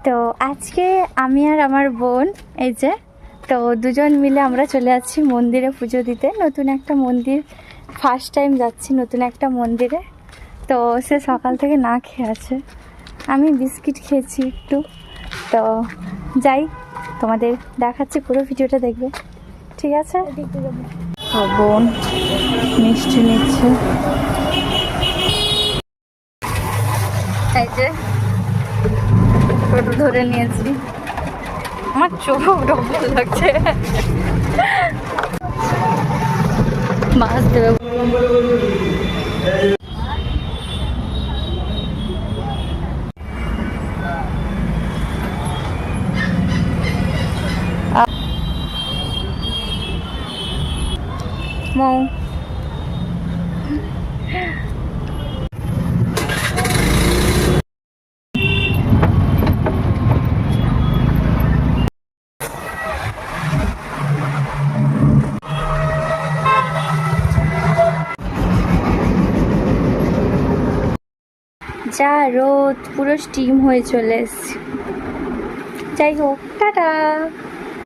তো আজকে আমি আর আমার বোন এই যে তো দুজন মিলে আমরা চলে যাচ্ছি মন্দিরে পুজো দিতে। নতুন একটা মন্দির, ফার্স্ট টাইম যাচ্ছি নতুন একটা মন্দিরে। তো সে সকাল থেকে না খেয়ে আছে, আমি বিস্কিট খেয়েছি একটু। তো যাই, তোমাদের দেখাচ্ছি, পুরো ভিডিওটা দেখবে, ঠিক আছে? ও বোন মিষ্টি নিচ্ছে, এই যে টোটো ধরে নিয়েছি। আমার চোখ ডবল লাগছে, মাছ দেবে। মৌ যা রোদ, পুরো স্টিম হয়ে চলে এসছে। যাই হোক, টাটা।